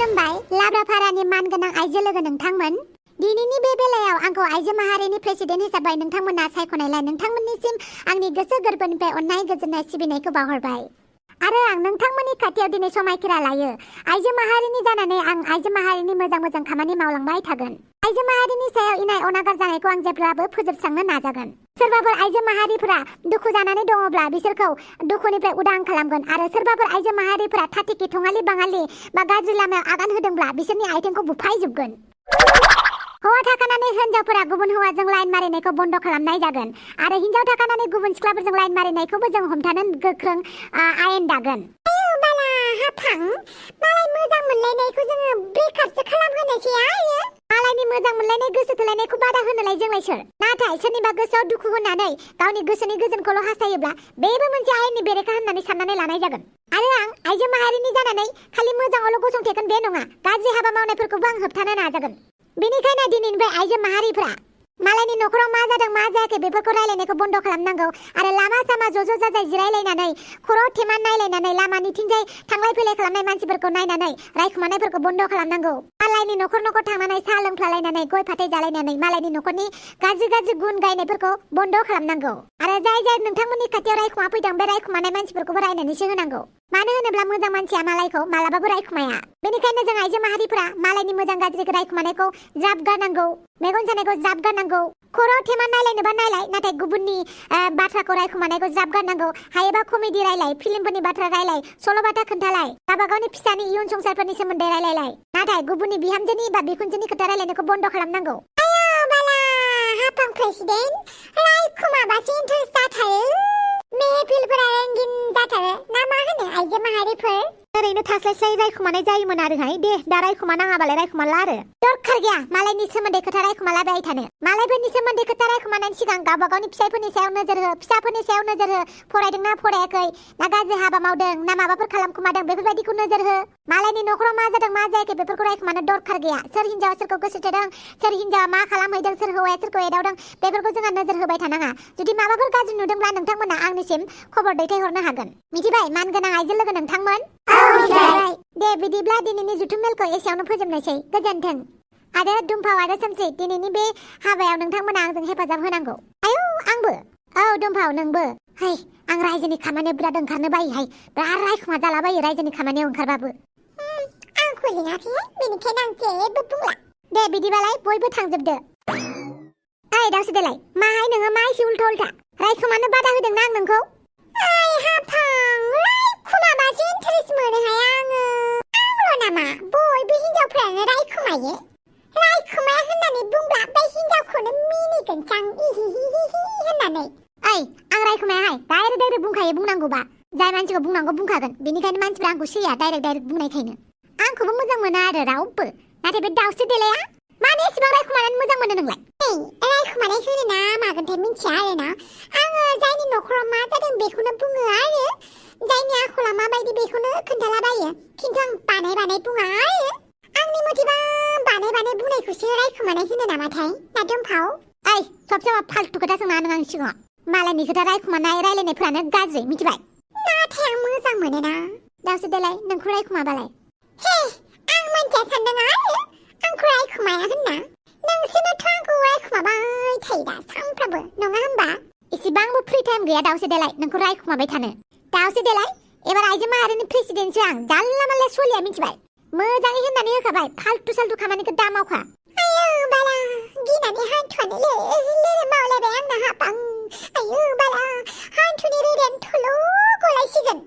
खुलुमबाय लाब्राफारानि मानगोनां आइजो लोगो नोंथांमोन। दिनैनि बे बेलायाव आंखौ आइजो माहारिनि प्रेसिडेन्ट हिसाबै नोंथांमोना सायख'नायलाय नोंथांमोननिसिम आंनि गोसो गोरबोनिफ्राय अननाय गोजोननाय सिबिनायखौ बावहरबाय। आरो आं नोंथांमोननि खाथियाव दिनै समायखिरा लायो। आइजो माहारिनि जानानै आं आइजो माहारिनि मोजां खामानि मावलांबाय थागोन। आइजो माहारिनि सायाव इनाय अनागार जानायखौ आं जेब्लाबो फोजोबस्रांनो नाजागोन। सोरबाफोर आइजो माहारिफोरा दुखु जानानै दङब्ला बिसोरखौ दुखुनिफ्राय उदां खालामगोन आरो सोरबाफोर आइजो माहारिफोरा थाथिखि थङालि बाङालि बा गाज्रि लामायाव आगान होदोंब्ला बिसोरनि आथिंखौ बुफायजोबगोन। हौवा थाखानानै हिनजावफोरा गुबुन हौवाजों लाइन मारिनायखौ बन्द खालामनाय जागोन आरो हिनजाव थाखानानै गुबुन सिख्लाफोरजों लाइन मारिनायखौबो जों हमथानो गोख्रों आयेन दागोन। बाला हाफां मालाय मोजां मोनलायनायखौ जोङो ब्रेकआपसो खालामहोनोसै आयो। मालायनि मोजां मोनलायनाय गोसो थोलायनायखौ बादा होनोलाय जोंलाय सोर? नाथाय सोरनिबा गोसोआव दुखु होनानै गावनि गोसोनि गोजोनखौल' हास्थायोब्ला बेबो मोनसे आयेननि बेरेखा होननानै साननानै लानाय जागोन। आरो आं आइजो माहारिनि जानानै खालि मोजाङावल' गसंथेगोन बे नङा, गाज्रि हाबा मावनायफोरखौबो आं होबथानो नाजागोन। बेनिखायनो दिनैनिफ्राय आइजो माहारिफ्रा मालायनि न'खराव मा जादों मा जायाखै बेफोरखौ रायलायनायखौ बन्द खालामनांगौ आरो लामा सामा ज' जाजाय जिरायलायनानै खर' थेमा नायलायनानै लामानिथिंजाय थांलाय फैलाय खालामनाय मानसिफोरखौ नायनानै रायखुमानायफोरखौ बन्द खालामनांगौ। मालायनि न'खर थांनानै साहा लोंफ्लालायनानै गय फाथै जालायनानै मालायनि न'खरनि गाज्रि गुन गायनायफोरखौ बन्द खालामनांगौ आरो जाय नोंथांमोननि खाथियाव रायखुमा फैदों बे रायखुमानाय मानसिफोरखौबो रायनानैसो होनांगौ। मानो होनोब्ला मोजां मानसिया मालायखौ मालाबाबो रायखुमाया। बेनिखायनो जों आइजो माहारिफोरा मालायनि मोजां गाज्रि रायखुमानायखौ ज्राब गारनांगौ, मेगन सानायखौ ज्राब गारनांगौ, खर' थेमा नायलायनोबा नायलाय नाथाय गुबुननि बाथ्राखौ रायखुमानायखौ ज्राब गारनांगौ। हायोबा कमेडि रायलाय, फिल्मफोरनि बाथ्रा रायलाय, सल'बाथा खोन्थालाय, गावबा गावनि फिसानि इयुन संसारफोरनि सोमोन्दै रायलायलाय, नाथाय गुबुननि बिहामजोनि बा बिखुनजोनि खोथा रायलायनायखौ बन्द खालामनांगौ। आयो बाला हाफां प्रेसिडेन्ट रायखुमाबासो इन्टारेस्ट जाथारो। मेहफिलफोरा रंगिन जाथारो ना मा होनो आइजो माहारिफोर? ओरैनो थास्लायस्लाय रायखुमानाय जायोमोन आरोहाय। दे दा रायखुमा नाङाबालाय रायखुमाला आरो। दरखार गैया मालायनि सोमोन्दै खोथा रायखुमालाबाय थानो। मालायफोरनि सोमोन्दै खोथा रायखुमानायनि सिगां गावबा गावनि फिसायफोरनि सायाव नोजोर हो, फिसाफोरनि सायाव नोजोर हो, फरायदोंना फरायाखै, ना गाज्रि हाबा मावदों ना माबाफोर खालामखुमादों बेफोरबायदिखौ नोजोर हो। मालायनि न'खराव मा जादों मा जायाखै बेफोरखौ रायखुमानो दरखार गैया। सोर हिनजावा सोरखौ गोसो थोदों, सोर हिनजावा मा खालामहैदों, सोर हौवाया सोरखौ एदावदों बेफोरखौ जोंहा नोजोर होबाय थानाङा। जुदि माबाफोर गाज्रि नुदोंब्ला नोंथांमोना आंनिसिम खबर दैथायहरनो हागोन। मिथिबाय मानगोनां आइजो लोगो नोंथांमोन? दे बिदिब्ला दिनैनि जुथुम मेलखौ एसेयावनो फोजोबनोसै। गोजोन्थों। आरो दुमफाव आरो सोमसि दिनैनि बे हाबायाव नोंथांमोना आंजों हेफाजाब होनांगौ। आयौ आंबो? औ दुमफाव नोंबो। है आं रायजोनि खामानियाव बिराद ओंखारनो बायोहाय, बिराद रायखुमा जालाबायो रायजोनि खामानियाव ओंखारबाबो। आंखौ लिङाखै बेनिखायनो आं जेबो बुंला। दे बिदिबालाय बयबो थांजोबदो। ओइ दावसो देलाय माहाय नोङो मा एसे उल्था उल्था रायखुमानो बादा होदोंना आं नोंखौ? ओइ हाफां रायखुमाबासो इन्टारेस्ट मोनोहाय आङो। आंल' नामा बयबो हिनजावफ्रानो रायखुमायो? रायखुमाया होननानै बुंब्ला बे हिनजावखौनो मिनिगोन जां इहिहिहि होननानै। ओइ आं रायखुमायाहाय, डाइरेक्ट बुंखायो बुंनांगौबा। जाय मानसिखौ बुंनांगौ बुंखागोन, बेनिखायनो मानसिफ्रा आंखौ सैया डाइरेक्ट बुंनायखायनो। आंखौबो मोजां मोना आरो रावबो, नाथाय बे दावस्रि देलाया मानो एसेबां रायखुमानानै मोजां मोनो नोंलाय? रायखुमानाय होनो ना मागोनथाय मिथिया आरोना। आङो जायनि न'खराव मा जादों बेखौनो बुङो आरो जायनि आखला माबायदि बेखौनो खोन्थालाबायो। खिन्थु आं बानाय बुङा आरो। आंनि मथेबा बानाय बुंनायखौसो रायखुमानाय होनो नामाथाय ना दुमफाव? ओइ सबसे फाल्तु खोथा सोंना नों आंनि सिगाङाव। मालायनि खोथा रायखुमानाय रायलायनायफ्रानो गाज्रि मिथिबाय? नाथाय आं मोजां मोनोना दावसो देलाय नोंखौ रायखुमाबालाय। हे आं मोनथिया सानदों आरो आंखौ रायखुमाया होनना। नोंसोरनोथ' आंखौ रायखुमाबाय थायो दा सानफ्रामबो नङा होमबा? इसेबांबो फ्रि टाइम गैया दावसो देलाय नोंखौ रायखुमाबाय थानो। दावसो देलाय एबार आइजो माहारिनि प्रेसिडेन्टसो आं, जानला मानला सलिया मिथिबाय? मोजाङै होननानै होखाबाय फाल्तु साल्तु खामानिखौ दा मावखा। आयौ बाला गिनानै हान्थुआनो लेरे मावलायबाय आंना हाफां। आयौ बाला हान्थुनि रोदायानो थल' गलायसिगोन।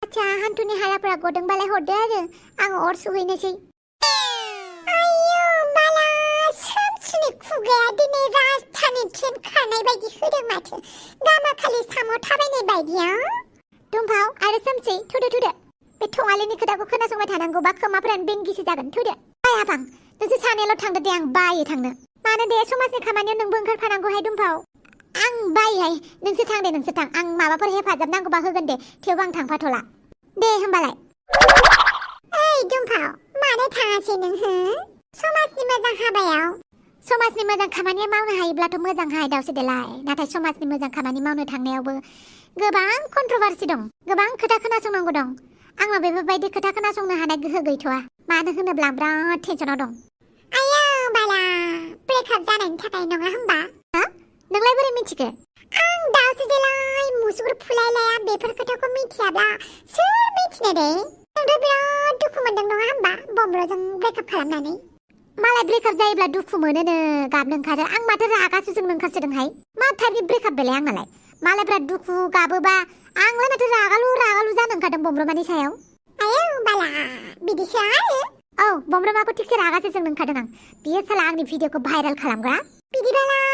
आच्छा हान्थुनि हाराफोरा गदोंबालाय हरदो आरो आं अर सुहैनोसै। आयौ बाला सोमसिनि खुगाया दिनै राजधानि ट्रेन खारनाय बायदि होदों माथो, गामाखालि साम' थाबायनाय बायदिया। दुमफाव आरो सोमसि थुदो। बे थङालिनि खोथाखौ खोनासंबाय थानांगौबा खोमाफोरानो बेंगिसो जागोन। थुदो। ओइ हाफां नोंसोर सानैयाल' थांदो दे, आं बायो थांनो। मानो दे समाजनि खामानियाव नोंबो ओंखारफानांगौहाय दुमफाव। आं बायोहाय, नोंसोर थां दे नोंसोर थां। आं माबाफोर हेफाजाब नांगौबा होगोन दे, थेवबो आं थांफाथ'ला। दे होमबालाय। ओइ दुमफाव मानो थाङासै नोंहो समाजनि मोजां हाबायाव? समाजनि मोजां खामानि मावनो हायोब्लाथ' मोजांहाय दावसो देलाय, नाथाय समाजनि मोजां खामानि मावनो थांनायावबो गोबां कन्ट्रभार्सि दं गोबां खोथा खोनासंनांगौ दं आंनाव बेफोरबायदि खोथा खोनासंनो हानाय गोहो गैथ'आ मानो होनोब्ला आं बिराद टेनसनाव दं आया बाला ब्रेकआप जानायनि थाखाय नङा होमबा नोंलाय बोरै मिथिखो आं दासो देलाय मुसुगुर फुलायलाया बेफोर खोथाखौ मिथियाब्ला सोर मिथिनो दे नोंथ' बिराद दुखु मोनदों नङा होमबा बम्ब्रजों ब्रेकआप खालामनानै मालाय ब्रेकआप जायोब्ला दुखु मोनोनो गाबनो ओंखारो आं माथो रागासो जोंनो ओंखारसोदोंहाय मा टाइपनि ब्रेकआप बेलाय आंनालाय मालायफ्रा दुखु गाबोबा आंलाय माथो रागालु जानो ओंखारदों बम्ब्रमानि सायाव आयो बाला बिदिसो आरो औ बम्ब्रमाखौ थिगसे रागासो जोंनो ओंखारदों आं बियो साला आंनि भिडिअखौ भाइरेल खालामग्रा बिदिबालाय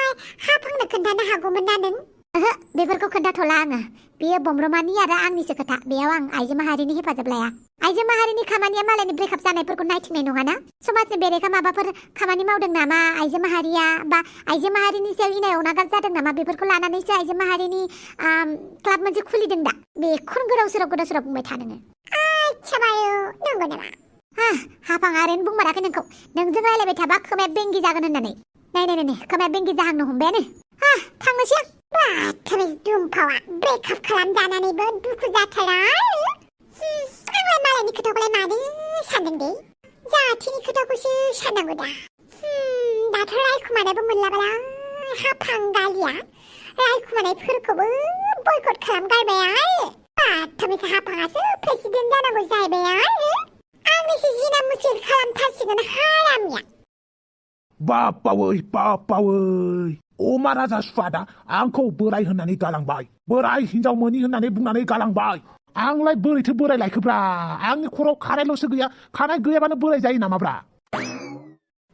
हाफांनो खोन्थानो हागौमोन ना नों ओहो बेफोरखौ खोन्थाथ'ला आङो बेयो बम्ब्रमानि आरो आंनिसो खोथा बेयाव आं आइजो माहारिनि हेफाजाब लाया आइजो माहारिनि खामानिया मालायनि ब्रेकआप जानायफोरखौ नायथिंनाय नङाना समाजनि बेरेखा माबाफोर खामानि मावदों नामा आइजो माहारिया बा आइजो माहारिनि सायाव इनाय अनागार जादों नामा बेफोरखौ लानानैसो आइजो माहारिनि क्लाब मोनसे खुलिदों दा बेखौनो गोदाव सोराव बुंबाय था नोङो आच्छा बायो नंगौ नामा हाफां आरैनो बुंमाराखै नोंखौ नोंजों रायलायबाय थाबा खोमाया बेंगि जागोन होननानै नाय खोमाया बेंगि जाहांनो हमबायानो थांनोसै आं बाथ्राय दुमफावा ब्रेकआप खालामजानानैबो दुखु जाथारा आंलाय मालायनि खोथाखौलाय मानो सानदों दे जाथिनि खोथाखौसो साननांगौ दा दाथ' रायखुमानोबो मोनलाबाला हाफां गालिया रायखुमानायफोरखौबो बयकट खालामगारबाय बाथ्रायसो हाफाङासो प्रेसिडेन्ट जानांगौ जाहैबाय आंनिसो जिना मुसिर खालामथारसिगोन हारामिया बापावै अमा राजा सुवादा आंखौ बोराय होननानै गालांबाय बोराय हिनजाव मोनि होननानै बुंनानै गालांबाय आंलाय बोरैथो बोराय लायखोब्रा आंनि खर'आव खानायल'सो गैया खानाय गैयाबानो बोराय जायो नामाब्रा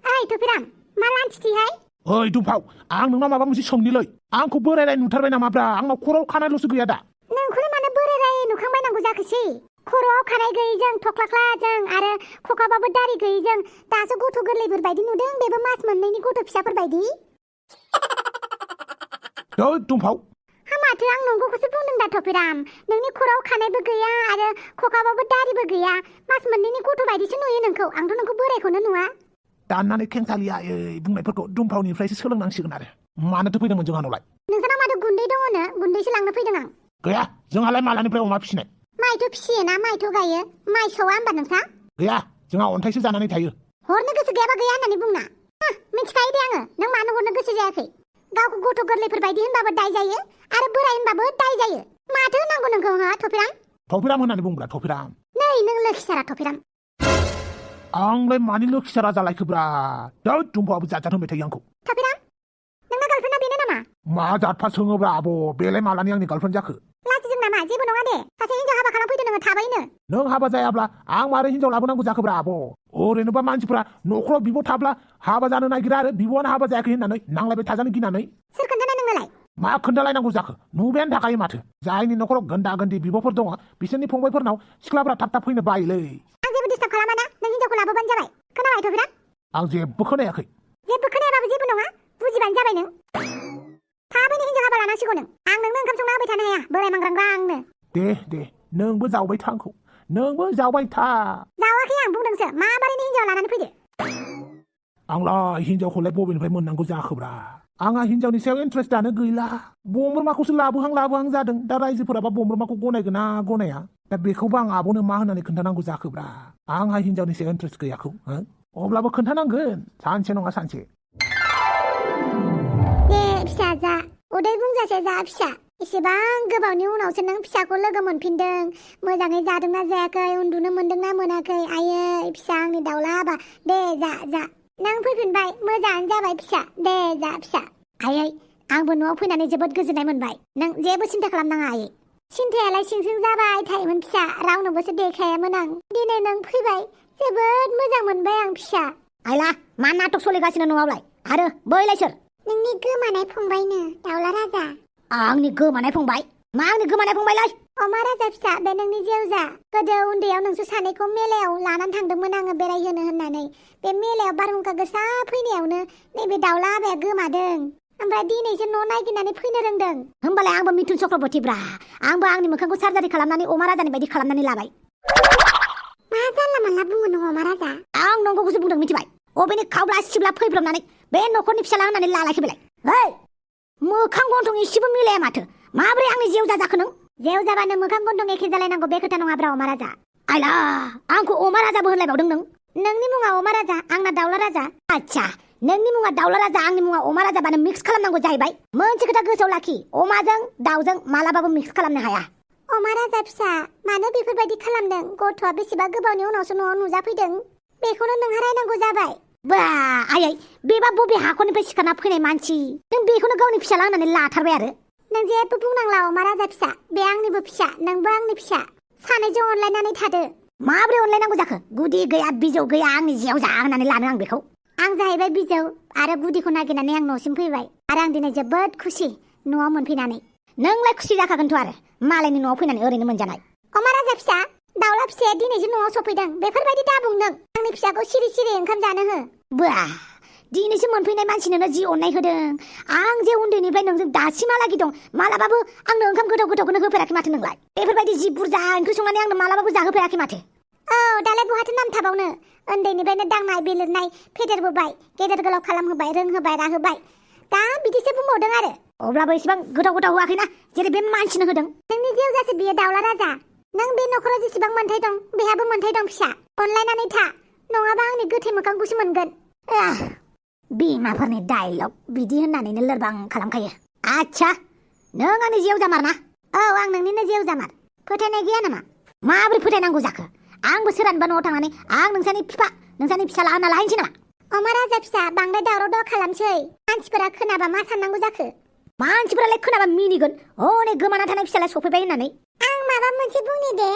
ओइ थुफिराम मा लान्थिहाय ओइ दुमफाव आं नोंनाव माबा मोनसे सोंनिलै आंखौ बोरायलाय नुथारबाय नामाब्रा आंनाव खर'आव खानायल'सो गैया दा नोंखौलाय मानो बोराय नुखांबायनांगौ जाखोसै खर'आव खानाय गैयैजों थख्लाख्लाजों आरो खखाबाबो दारि गैयैजों दासो गथ' गोरलैफोर बायदि नुदों बेबो मास मोननैनि गथ' फिसाफोर बायदि दुमफाव माथो आं नंगौखौसो बुंदों दा थफिराम नोंनि खर'आव खानायबो गैया आरो खखाबाबो दारिबो गैया मास मोननैनि गथ' बायदिसो नुयो नोंखौ आंथ' नोंखौ बोरायखौनो नुवा दाननानै खेंसालिया बुंनायफोरखौ दुमफावनिफ्रायसो सोलोंनांसिगोन आरो मानोथो फैदोंमोन जोंहानावलाय नोंसानाव माथो गुन्दै दङनो गुन्दैसो लांनो फैदों आं गैया जोंहालाय मालानिफ्राय अमा फिसिनाय माइथ' फिसियोना माइथ' गायो माइ सौआ होमबा नोंसा गैया जोंहा अन्थाइसो जानानै थायो हरनो गोसो गैयाबा गैया होननानै बुंना मिथिखायो दे आङो नों मानो हरनो गोसो जायाखै गावखौ गथ' गोरलैफोर बायदि होनबाबो दाय जायो आरो बोराय होनबाबो दाय जायो माथो होनांगौ नोंखौ थफिराम होननानै बुंब्रा थफिराम नै नों लोखिसारा थफिराम आंलाय मानि लोखिसारा जालायखोब्रा दुमफावाबो जात होनबाय थायो आंखौ थफिराम नोंना गार्लफ्रेन्डा बेनो नामा मा जातफा सोङोब्रा आब' बेलाय मालानि आंनि गार्लफ्रेन्ड जाखो लाजिदों नामा जेबो नङा दे सासे हिनजाव हाबा खालामफैदो नोङो थाबैनो नों हाबा जायाब्ला आं मारै हिनजाव लाबोनांगौ जाखोब्रा आब' ओरैनोबा मानसिफ्रा न'खराव बिब' थाब्ला हाबा जानो नागिरा आरो बिब'आनो हाबा जायाखै होननानै नांलायबाय थाजानो गिनानै सोर खोन्थानाय नोंनालाय मा खोन्थालायनांगौ जाखो नुबायानो थाखायो माथो जायनि न'खराव गोन्दा गोन्दी बिब'फोर दङ बिसोरनि फंबायफोरनाव सिख्लाफ्रा थाब फैनो बायोलै आं जेबो डिस्टार्ब खालामाना नों हिनजावखौ लाबोबानो जाबाय खोनाबाय थफिराम आं जेबो खोनायाखै जेबो खोनायाबाबो जेबो नङा बुजिबानो जाबाय नों थाबैनो हिनजाव हाबा लानांसिगौ नों आं नोंनो ओंखाम संना होबाय थानो हाया बोराय मांग्रांग्रा आंनो दे नोंबो जावबाय था आंखौ नोंबो जावबाय था जावाखै आं बुंदोंसो माबारैनो हिनजाव लानानै फैदो आंलाय हिनजावखौलाय बबेनिफ्राय मोननांगौ जाखोब्रा आंहा हिनजावनि सायाव इन्ट्रेस्टआनो गैला बम्ब्रमाखौसो लाबोहां जादों दा रायजोफोराबा बम्ब्रमाखौ गनायगोन ना गनाया दा बेखौबो आं आब'नो मा होननानै खोन्थानांगौ जाखोब्रा आंहा हिनजावनि सायाव इन्ट्रेस्ट गैयाखौ अब्लाबो खोन्थानांगोन सानसे नङा सानसे दे फिसा जा उदै बुंजासे जा फिसा एसेबां गोबावनि उनावसो नों फिसाखौ लोगो मोनफिनदों मोजाङै जादोंना जायाखै उन्दुनो मोनदोंना मोनाखै आयै फिसा आंनि दाउला हाबा दे जा नों फैफिनबाय मोजाङानो जाबाय फिसा दे जा फिसा आयै आंबो न'आव फैनानै जोबोद गोजोननाय मोनबाय नों जेबो सिन्था खालामनाङा आयै सिन्थायालाय सिं जाबाय थायोमोन फिसा रावनोबोसो देखायामोन आं दिनै नों फैबाय जोबोद मोजां मोनबाय आं फिसा आइला मा नाटक सोलिगासिनो न'आवलाय आरो बैलाय सोर नोंनि गोमानाय फंबायनो दाउला राजा आंनि गोमानाय फंबाय मा आंनि गोमानाय फंबायलाय अमा राजा फिसा बे नोंनि जेवजा गोदो उन्दैयाव नोंसोर सानैखौ मेलायाव लानानै थांदोंमोन आङो बेरायहोनो होननानै बे मेलायाव बारहुंखा गोसा फैनायावनो नैबे दाउला हाबाया गोमादों ओमफ्राय दिनैसो न' नायगिरनानै फैनो रोंदों होमबालाय आंबो मिथुन चक्रबर्तीब्रा आंबो आंनि मोखांखौ सार्जारि खालामनानै अमा राजानि बायदि खालामनानै लाबाय मा जानला मानला बुङो नों अमा राजा आं नंगौखौसो बुंदों मिथिबाय अबेनि खावब्ला सिब्ला फैब्रबनानै बे न'खरनि फिसाला होननानै लालायखै बेलाय मोखां गन्थं एसेबो मिलाया माथो माब्रै आंनि जेवजा जाखो नों जेवजाबानो मोखां गन्थं एखे जालायनांगौ बे खोथा नङाब्रा अमा राजा आइला आंखौ अमा राजाबो होनलायबावदों नों नोंनि मुङा अमा राजा आंना दाउला राजा आच्छा नोंनि मुङा दाउला राजा आंनि मुङा अमा राजाबानो मिक्स खालामनांगौ जाहैबाय मोनसे खोथा गोसोआव लाखि अमाजों दाउजों मालाबाबो मिक्स खालामनो हाया अमा राजा फिसा मानो बेफोरबायदि खालामदों गथ'आ बेसेबा गोबावनि उनावसो न'आव नुजाफैदों बेखौनो नोंहा रायनांगौ जाबाय बा आयै बेबा बबे हाखरनिफ्राय सिखारना फैनाय मानसि नों बेखौनो गावनि फिसाला होननानै लाथारबाय आरो नों जेबो बुंनांला अमा राजा फिसा बे आंनिबो फिसा नोंबो आंनि फिसा सानैजों अनलायनानै थादो माब्रै अनलायनांगौ जाखो गुदि गैया बिजौ गैया आंनि जेवजा होननानै लानो आं बेखौ आं जाहैबाय बिजौ आरो गुदिखौ नागिरनानै आं न'सिम फैबाय आरो आं दिनै जोबोद खुसि न'आव मोनफैनानै नोंलाय खुसि जाखागोनथ' आरो मालायनि न'आव फैनानै ओरैनो मोनजानाय अमा राजा फिसा दाउला फिसाया दिनैसो न'आव सफैदों बेफोरबायदि दाबुं नों आंनि फिसाखौ सिरि सिरि ओंखाम जानो हो बा दिनैसो मोनफैनाय मानसिनोनो जि अननाय होदों आं जे उन्दैनिफ्राय नोंजों दासिमहालागि दं मालाबाबो आंनो ओंखाम गोथाव गोथावखौनो होफेराखै माथो नोंलाय बेफोरबायदि जि बुरजा ओंख्रि संनानै आंनो मालाबाबो जाहोफेराखै माथो औ दालाय बहाथो नाम थाबावनो उन्दैनिफ्रायनो दांनाय बिलिरनाय फेदेरबोबाय गेदेर गोलाव खालामहोबाय रोंहोबाय राहोबाय दा बिदिसो बुंबावदों आरो अब्लाबो इसेबां गोथाव गोथाव होआखैना जेरै बे मानसिनो होदों नोंनि जेवजासो बियो दाउला राजा नों बे न'खराव जेसेबां मोन्थाय दं बेहाबो मोन्थाय दं फिसा अनलायनानै था नङाबा आंनि गोथै मोखांखौसो मोनगोन बिमाफोरनि डायलग बिदि होननानैनो लोरबां खालामखायो आच्छा नों आंनि जेवजामार ना औ आं नोंनिनो जेवजामार फोथायनाय गैया नामा माबोरै फोथायनांगौ जाखो आंबो सोरानबा न'आव थांनानै आं नोंसानि बिफा नोंसानि फिसाला होनना लाहैनोसै नामा अमा राजा फिसा बांद्राय दावराव दाव खालामसै मानसिफोरा खोनाबा मा साननांगौ जाखो मानसिफोरालाय खोनाबा मिनिगोन हनै गोमाना थानाय फिसालाय सफैबाय होननानै आं माबा मोनसे बुंनि दे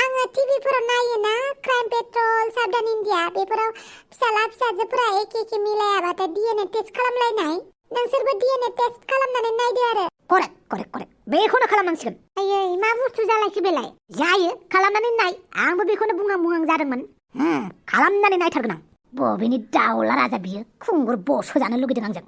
आङो टिभिफोराव नायोना क्राइम पेट्रल साबधान इन्डिया बेफोराव फिसाला फिसाजोफोरा एखे मिलायाबाथाय डिएनए टेस्ट खालामलायनाय नोंसोरबो डिएनए टेस्ट खालामनानै नायदो आरो करेक्ट बेखौनो खालामनांसिगोन आयै मा बुस्थु जालायखो बेलाय जायो खालामनानै नाय आंबो बेखौनो बुंहां जादोंमोन खालामनानै नायथारगोन आं बबेनि दाउला राजा बियो खुंगुर बस होजानो लुगैदों आंजों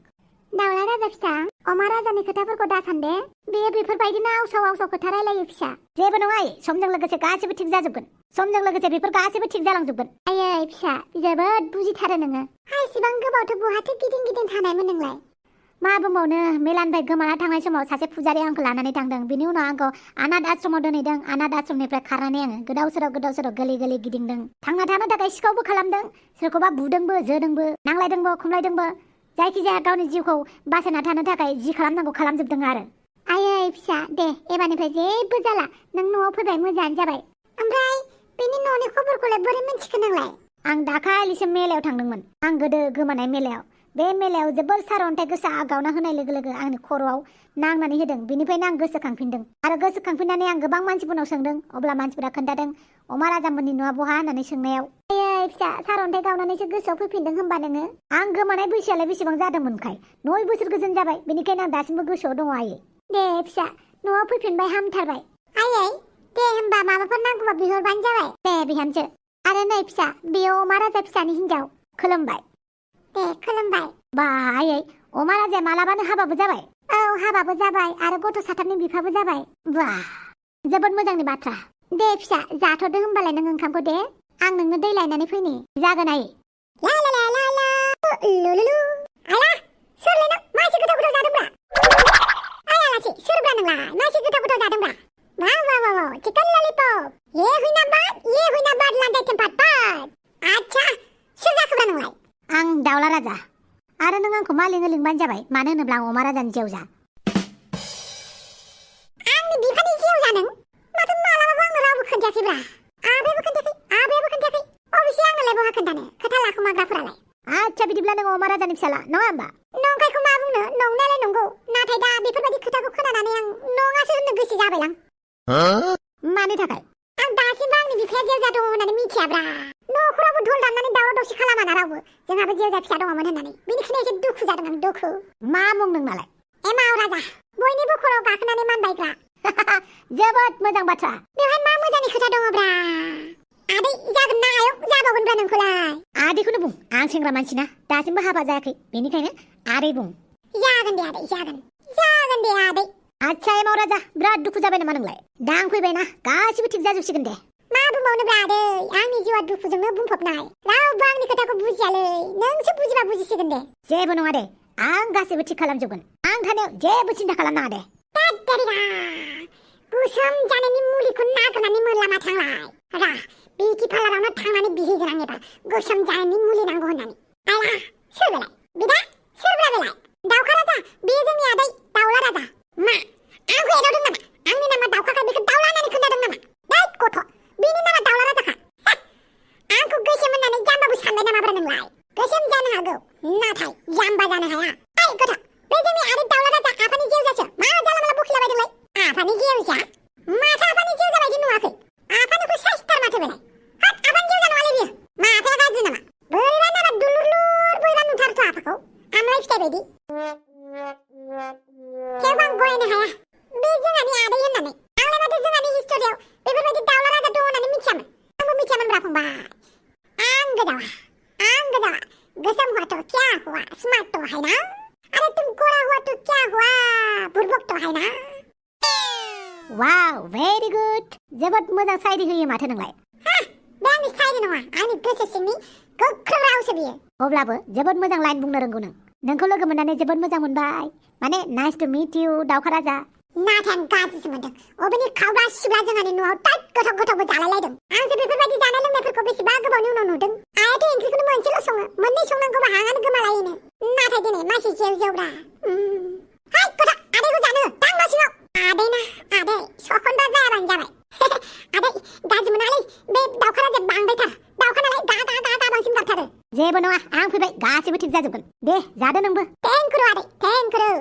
दाउला राजा फिसा अमा राजानि खोथाफोरखौ दासान्दे बेयो बेफोरबायदिनो आवसाव खोथा रायलायो फिसा जेबो नङा समजों लोगोसे गासिबो थिग जाजोबगोन समजों लोगोसे बेफोर गासिबो थिग जालांजोबगोन आयै फिसा जोबोद बुजिथारो नोङो इसेबां गोबावथ' बहाथो गिदिं थानायमोन नोंलाय मा बुंबावनो मेलानिफ्राय गोमाना थांनाय समाव सासे फुजारि आंखौ लानानै थांदों बिनि उनाव आंखौ अनाथ आश्रमाव दोनहैदों अनाथ आश्रमनिफ्राय खारनानै आङो गोदाव सोराव गले गिदिंदों थांना थानो थाखाय सिखावबो खालामदों सोरखौबा बुदोंबो जोदोंबो नांलायदोंबो खमलायदोंबो जायखिजाया गावनि जिउखौ बासायना थानो थाखाय जि खालामनांगौ खालामजोबदों आरो आयै फिसा दे एबारनिफ्राय जेबो जाला नों न'आव फैबाय मोजाङानो जाबाय ओमफ्राय बेनि न'नि खबरखौलाय बोरै मिन्थिखो नोंलाय आं दाखालिसो मेलायाव थांदोंमोन आं गोदो गोमानाय मेलायाव बे मेलायाव जोबोर सारअन्थाइ गोसा गावना होनाय लोगो लोगो आंनि खर'आव नांनानै होदों बिनिफ्रायनो आं गोसोखांफिनदों आरो गोसोखांफिननानै आं गोबां मानसिफोरनाव सोंदों अब्ला मानसिफोरा खोन्थादों अमा राजामोननि न'आ बहा होननानै सोंनायाव आयै फिसा सारअन्थाइ गावनानैसो गोसोआव फैफिनदों होनबा नोङो आं गोमानाय बैसोआलाय बेसेबां जादोंमोनखाय 9 बोसोर गोजोन जाबाय बेनिखायनो आं दासिमबो गोसोआव दङ आयै दे फिसा न'आव फैफिनबाय हामथारबाय आयै दे होनबा माबाफोर नांगौबा बिहरबानो जाबाय दे बिहामजो आरो नै फिसा बेयो अमा राजा फिसानि हिनजाव खुलुमबाय दे खुलुमबाय बा आयै अमा राजाया मालाबानो हाबाबो जाबाय औ हाबाबो जाबाय आरो गथ' साथामनि बिफाबो जाबाय बा जोबोद मोजांनि बाथ्रा दे फिसा जाथ'दो होनबालाय नों ओंखामखौ दे आं नोंनो दै लायनानै फैनि जागोन आयै ला ला ला ला ला लुलुलु आला सोरलै नों मा एसे गोथाव जादोंब्रा आय आलासि सोरब्रा नोंलाय मा एसे गोथाव जादोंब्रा वा चिकेन ललिपप ये हुइना बाद लांदाय टेम्पाट पाट आच्छा सोर जाखोब्रा नोंलाय आं दाउला राजा आरो नों आंखौ मा लिंबानो जाबाय मानो होनोब्ला आं अमा राजानि जेवजा आंनि बिफानि जेवजा नों माथो मालाबाबो आंनो रावबो खोन्थायाखैब्रा आबैबो खोन्थायाखै अबेसे आंनोलाय बहा खोन्थानो खोथा लाखुमाग्राफोरालाय आच्छा बिदिब्ला नों अमा राजानि फिसाला नङा होमबा नंखायखौ मा बुंनो नंनायालाय नंगौ नाथाय दा बेफोरबायदि खोथाखौ खोनानानै आं नङासो होननो गोसो जाबायलां मानि थाखाय आं दासिमबो आंनि बिफाया जेवजा दङ होननानै मिथियाब्रा न'खरावबो धल दामनानै दावराव दावसि खालामाना रावबो जोंहाबो जेवजा फिसा दङमोन होननानै बेनिखायनो एसे दुखु जादों आं दुखु मा मुं नोंनालाय एमाव राजा बयनिबो खर'आव गाखोनानै मानबायग्रा जोबोद मोजां बाथ्रा बेवहाय मा मोजांनि खोथा दङब्रा आदै जागोन ना आयं जाबावगोनब्रा नोंखौलाय आदैखौनो बुं आं सेंग्रा मानसिना दासिमबो हाबा जायाखै बेनिखायनो आदै बुं जागोन दे आदै जागोन दे आदै आच्छा एमाव राजा बिराद दुखु जाबाय नामा नोंलाय दा आं फैबायना गासिबो थिग जाजोबसिगोन दे मा बुंबावनोब्रा आदै आंनि जिउआ दुखुजोंनो बुंफबनाय रावबो आंनि खोथाखौ बुजियालै नोंसो बुजिबा बुजिसिगोन दे जेबो नङा दे आं गासिबो थिग खालामजोबगोन आं थानायाव जेबो सिन्था खालामनाङा दे दाददारिरा गोसोम जानायनि मुलिखौ नागिरनानै मोनला माथांलाय रा बिउटि पार्लारावनो थांनानै बिहैगोन आं एबार गोसोम जानायनि मुलि नांगौ होननानै आइला सोर बेलाय बिदा सोरब्रा बेलाय दाउखा राजा बेयो जोंनि आदै दाउला राजा मा आंखौ एदावदों नामा आंनि नामा दाउखाखा बेखौ दाउला होननानै खोन्थादों नामा दै गथ' बेनि नामा दाउला राजाखा आंखौ गोसोम होननानै जाम्बाबो सानबाय नामाब्रा नोंलाय गोसोम जानो हागौ नाथाय जाम्बा जानो हाया दै गथ' बे जोंनि आदै दाउला राजा आफानि जेवजासो मा जाला माला बखिलाबायदोंलाय आफानि जेवजा माथो आफानि जेवजा बायदि नुवाखै आफानिखौ साइसथार माथो बेलाय हाब आफानि जेवजा नङालै बियो मा आफाया गाज्रि नामा बोरैबा नामा दुलुरलुर बोरैबा नुथारोथ' आफाखौ आमलाय फिथाइ बायदि थेवबो आं गनायनो हाया बे जोंहानि आदै होननानै आंलाय माथो जोंहानि हिस्ट'रियाव बेफोरबायदि दाउला राजा दं होननानै मिथियामोन आंबो मिथियामोनब्रा फंबाय आं गोदावा गोसम हुआ तो क्या हुआ स्मार्ट तो है ना अरे तुम गोरा हुआ तो क्या हुआ बुर्बक तो है ना वाव भेरि गुड जोबोद मोजां साइरि होयो माथो नोंलाय हा बे आंनि साइरि नङा आंनि गोसो सिंनि गोख्रों रावसो बियो अब्लाबो जोबोद मोजां लाइन बुंनो रोंगौ नोंखौ लोगो मोननानै जोबोद मोजां मोनबाय माने नाइस टु मिट इउ दाउखा राजा नाथाय आं गाज्रिसो मोनदों अबेनि खावदा सिब्ला जोंहानि न'आव टाइट गोथावबो जालायलायदों आंसो बेफोरबायदि जानाय लोंनायफोरखौ बेसेबा गोबावनि उनाव नुदों आयाथ' ओंख्रिखौनो मोनसेल' सङो मोननै संनांगौबा हाङानो गोमालायोनो नाथाय दिनै मासे जेवजेवब्रा हाय गथ' आदैखौ जानो दां न' सिङाव आदै ना आदै सखन्दा जायाबानो जाबाय आदै गाज्रि मोनालै बे दाउखा राजाया बांद्रायथार दाउखा नालाय गा बांसिन गाबथारो जेबो नङा आं फैबाय गासिबो थिग जाजोबगोन दे जादो नोंबो थेंकुरु आदै थेंकुरु